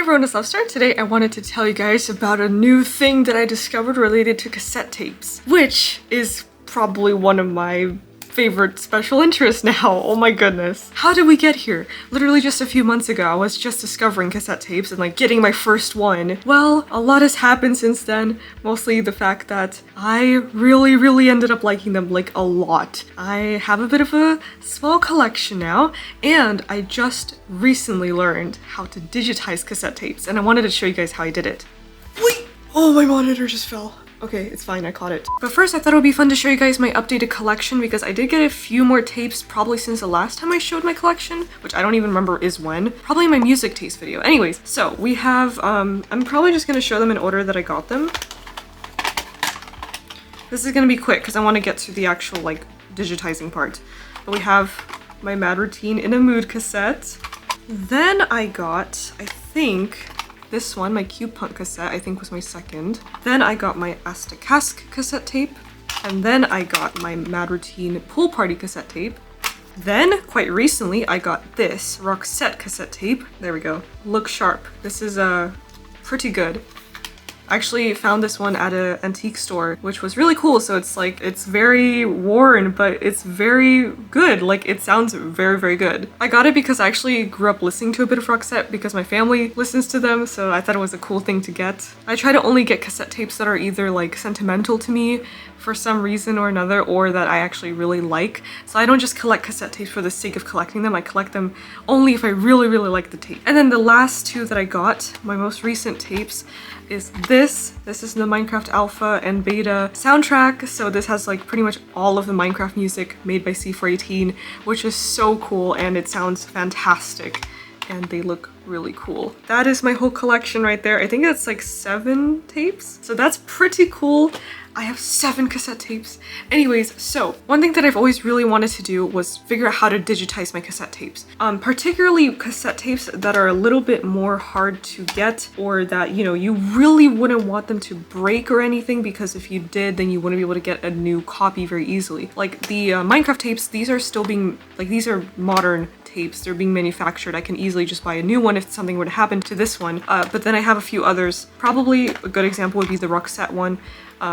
everyone, it's Lobster. Today I wanted to tell you guys about a new thing that I discovered related to cassette tapes, which is probably one of my favorite special interests now. Oh my goodness. How did we get here? Literally just a few months ago, I was just discovering cassette tapes and like getting my first one. Well, a lot has happened since then, mostly the fact that I really ended up liking them like a lot. I have a bit of a small collection now, and I just recently learned how to digitize cassette tapes, and I wanted to show you guys how I did it. Wait! Oh, my monitor just fell. Okay, it's fine, I caught it. But first I thought it would be fun to show you guys my updated collection because I did get a few more tapes probably since the last time I showed my collection, which I don't even remember is when. Probably my music taste video. Anyways, so we have, I'm probably just gonna show them in order that I got them. This is gonna be quick because I want to get to the actual like digitizing part. But we have my Mad Routine in a Mood cassette. Then I got, I think, this one, my Cube Punk cassette, I think was my second. Then I got my Cask cassette tape. And then I got my Mad Routine Pool Party cassette tape. Then, quite recently, I got this Roxette cassette tape. There we go. Look Sharp. This is pretty good. I actually found this one at an antique store, which was really cool. So it's like, it's very worn, but it's very good. Like, it sounds very good. I got it because I actually grew up listening to a bit of Roxette because my family listens to them, so I thought it was a cool thing to get. I try to only get cassette tapes that are either like sentimental to me for some reason or another, or that I actually really like. So I don't just collect cassette tapes for the sake of collecting them. I collect them only if I really like the tape. And then the last two that I got, my most recent tapes, is this. This is the Minecraft Alpha and Beta soundtrack. So this has like pretty much all of the Minecraft music made by C418, which is so cool and it sounds fantastic. And they look really cool. That is my whole collection right there. I think that's like 7 tapes. So that's pretty cool. I have 7 cassette tapes. Anyways, so one thing that I've always really wanted to do was figure out how to digitize my cassette tapes. Particularly cassette tapes that are a little bit more hard to get, or that, you know, you really wouldn't want them to break or anything, because if you did, then you wouldn't be able to get a new copy very easily. Like the Minecraft tapes, these are still being, like, these are modern tapes. They're being manufactured. I can easily just buy a new one if something were to happen to this one. But then I have a few others. Probably a good example would be the Roxette one.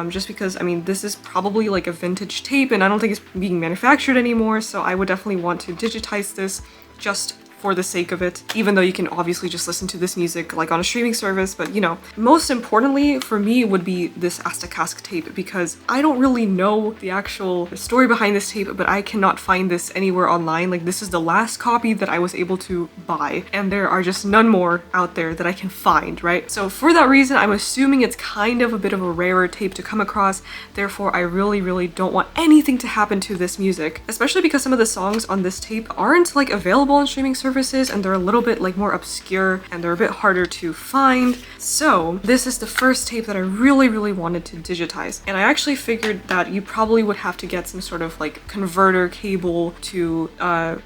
Just because, I mean, this is probably like a vintage tape and I don't think it's being manufactured anymore, so I would definitely want to digitize this just for the sake of it, even though you can obviously just listen to this music like on a streaming service. But you know, most importantly for me would be this Cask tape, because I don't really know the actual story behind this tape, but I cannot find this anywhere online. Like, this is the last copy that I was able to buy, and there are just none more out there that I can find, right? So for that reason, I'm assuming it's kind of a bit of a rarer tape to come across. Therefore, I really don't want anything to happen to this music, especially because some of the songs on this tape aren't like available on streaming services, and they're a little bit like more obscure and they're a bit harder to find. So this is the first tape that I really wanted to digitize, and I actually figured that you probably would have to get some sort of like converter cable to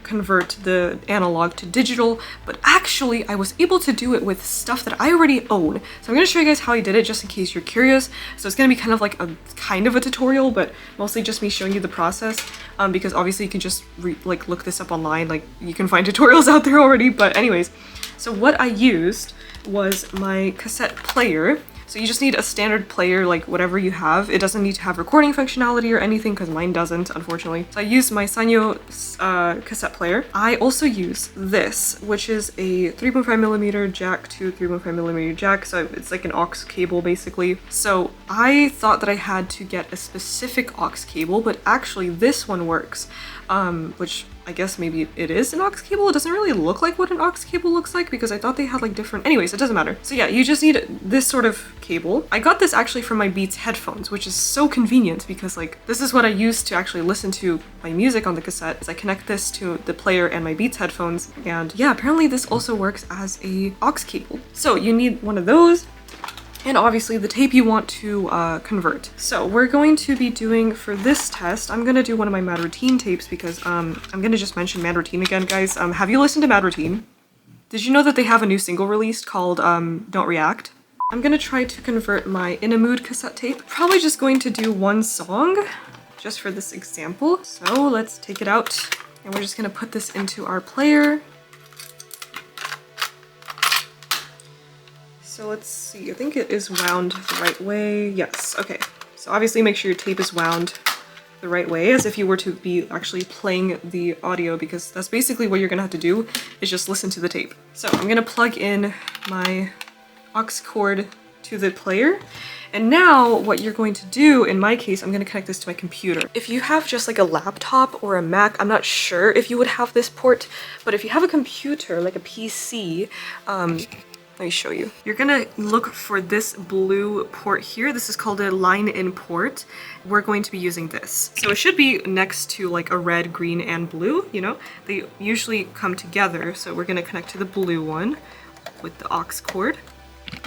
convert the analog to digital, but actually I was able to do it with stuff that I already own. So I'm going to show you guys how I did it just in case you're curious. So it's going to be kind of like a tutorial, but mostly just me showing you the process, because obviously you can just like look this up online. Like, you can find tutorials out there already. But anyways, so what I used was my cassette player. So you just need a standard player, like whatever you have. It doesn't need to have recording functionality or anything, because mine doesn't, unfortunately. So I used my Sanyo cassette player. I also use this, which is a 3.5mm jack to 3.5mm jack. So it's like an aux cable, basically. So I thought that I had to get a specific aux cable, but actually this one works, which I guess maybe it is an aux cable. It doesn't really look like what an aux cable looks like, because I thought they had like different... Anyways, it doesn't matter. So yeah, you just need this sort of cable. I got this actually from my Beats headphones, which is so convenient because like this is what I use to actually listen to my music on the cassette, is I connect this to the player and my Beats headphones. And yeah, apparently this also works as a aux cable. So you need one of those, and obviously the tape you want to convert. So we're going to be doing, for this test, I'm gonna do one of my Mad Routine tapes, because I'm gonna just mention Mad Routine again, guys. Have you listened to Mad Routine? Did you know that they have a new single released called Don't React? I'm gonna try to convert my In a Mood cassette tape. Probably just going to do one song, just for this example. So let's take it out, and we're just gonna put this into our player. So let's see, I think it is wound the right way. Yes, okay. So obviously make sure your tape is wound the right way, as if you were to be actually playing the audio, because that's basically what you're gonna have to do, is just listen to the tape. So I'm gonna plug in my aux cord to the player. And now what you're going to do, in my case, I'm gonna connect this to my computer. If you have just like a laptop or a Mac, I'm not sure if you would have this port, but if you have a computer, like a PC, let me show you. You're gonna look for this blue port here. This is called a line-in port. We're going to be using this. So it should be next to like a red, green, and blue, you know? They usually come together, so we're gonna connect to the blue one with the aux cord.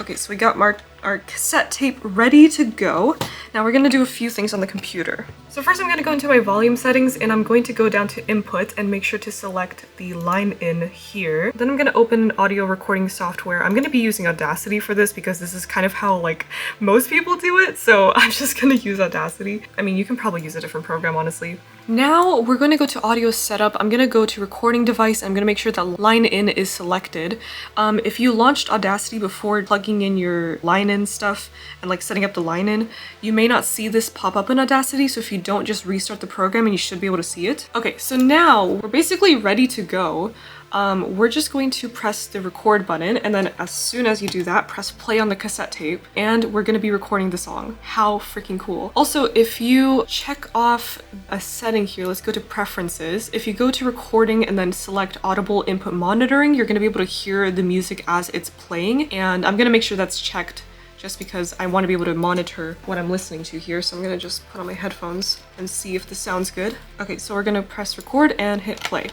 Okay, so we got our cassette tape ready to go. Now we're gonna do a few things on the computer. So first I'm gonna go into my volume settings and I'm going to go down to input and make sure to select the line in here. Then I'm gonna open audio recording software. I'm gonna be using Audacity for this because this is kind of how like most people do it. So I'm just gonna use Audacity. I mean, you can probably use a different program, honestly. Now we're going to go to audio setup. I'm going to go to recording device. I'm going to make sure that line in is selected. If you launched Audacity before plugging in your line in stuff and like setting up the line in, you may not see this pop up in Audacity. So if you don't, just restart the program and you should be able to see it. Okay, so now we're basically ready to go. We're just going to press the record button, and then as soon as you do that, press play on the cassette tape, and we're gonna be recording the song. How freaking cool. Also, if you check off a setting here, let's go to preferences. If you go to recording and then select audible input monitoring, you're gonna be able to hear the music as it's playing, and I'm gonna make sure that's checked just because I want to be able to monitor what I'm listening to here. So I'm gonna just put on my headphones and see if this sounds good. Okay, so we're gonna press record and hit play.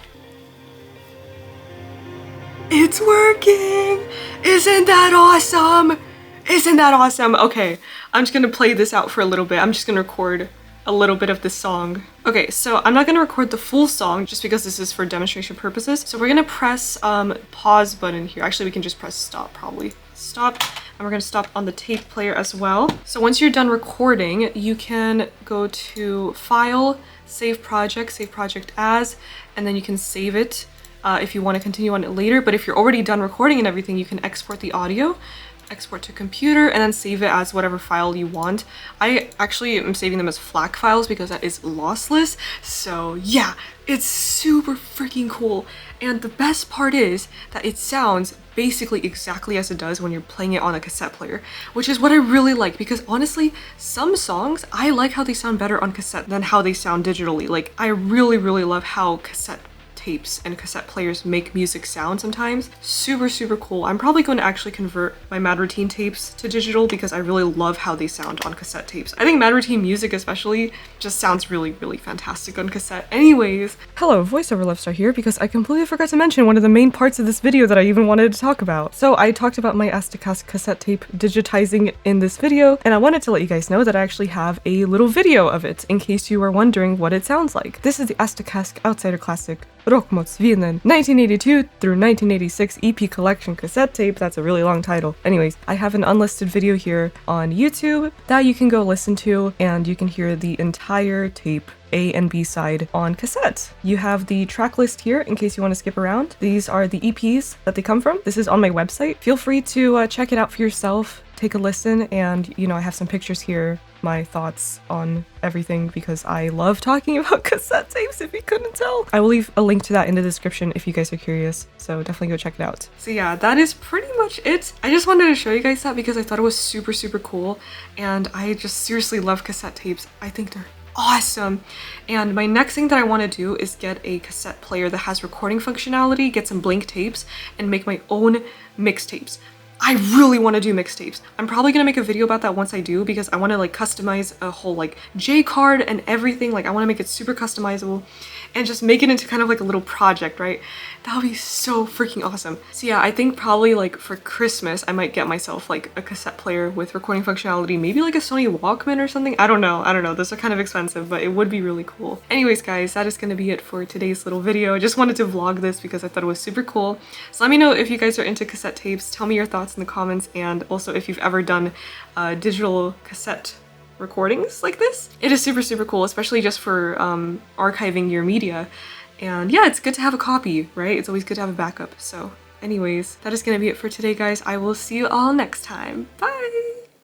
It's working! Isn't that awesome? Isn't that awesome? Okay, I'm just gonna play this out for a little bit. I'm just gonna record a little bit of this song. Okay, so I'm not gonna record the full song just because this is for demonstration purposes. So we're gonna press pause button here. Actually, we can just press stop probably. Stop, and we're gonna stop on the tape player as well. So once you're done recording, you can go to File, Save Project As, and then you can save it if you want to continue on it later. But if you're already done recording and everything, you can export the audio, export to computer, and then save it as whatever file you want. I actually am saving them as FLAC files because that is lossless. So yeah, it's super freaking cool. And the best part is that it sounds basically exactly as it does when you're playing it on a cassette player, which is what I really like, because honestly, some songs, I like how they sound better on cassette than how they sound digitally. Like, I really, really love how cassette tapes and cassette players make music sound sometimes. Super, super cool. I'm probably going to actually convert my Mad Routine tapes to digital because I really love how they sound on cassette tapes. I think Mad Routine music especially just sounds really, really fantastic on cassette. Anyways, hello, VoiceOver Leftstar here because I completely forgot to mention one of the main parts of this video that I even wanted to talk about. So I talked about my Astecast cassette tape digitizing in this video, and I wanted to let you guys know that I actually have a little video of it in case you are wondering what it sounds like. This is the Astecast Outsider Classic Rockmotsvinen 1982 through 1986 EP collection cassette tape. That's a really long title. Anyways, I have an unlisted video here on YouTube that you can go listen to, and you can hear the entire tape, A and B side, on cassette. You have the track list here in case you want to skip around. These are the EPs that they come from. This is on my website. Feel free to check it out for yourself, take a listen, and you know, I have some pictures here, my thoughts on everything, because I love talking about cassette tapes, if you couldn't tell. I will leave a link to that in the description if you guys are curious, so definitely go check it out. So yeah, that is pretty much it. I just wanted to show you guys that because I thought it was super, super cool, and I just seriously love cassette tapes. I think they're awesome. And my next thing that I want to do is get a cassette player that has recording functionality, get some blank tapes, and make my own mixtapes. I really want to do mixtapes. I'm probably gonna make a video about that once I do, because I want to like customize a whole like J card and everything. Like, I want to make it super customizable and just make it into kind of like a little project, right? That would be so freaking awesome. So yeah, I think probably like for Christmas, I might get myself like a cassette player with recording functionality, maybe like a Sony Walkman or something. I don't know. Those are kind of expensive, but it would be really cool. Anyways, guys, that is gonna be it for today's little video. I just wanted to vlog this because I thought it was super cool. So let me know if you guys are into cassette tapes. Tell me your thoughts in the comments, and also if you've ever done digital cassette recordings like this. It is super, super cool, especially just for archiving your media. And yeah, it's good to have a copy, right? It's always good to have a backup. So Anyways, that is gonna be it for today, guys. I will see you all next time. Bye!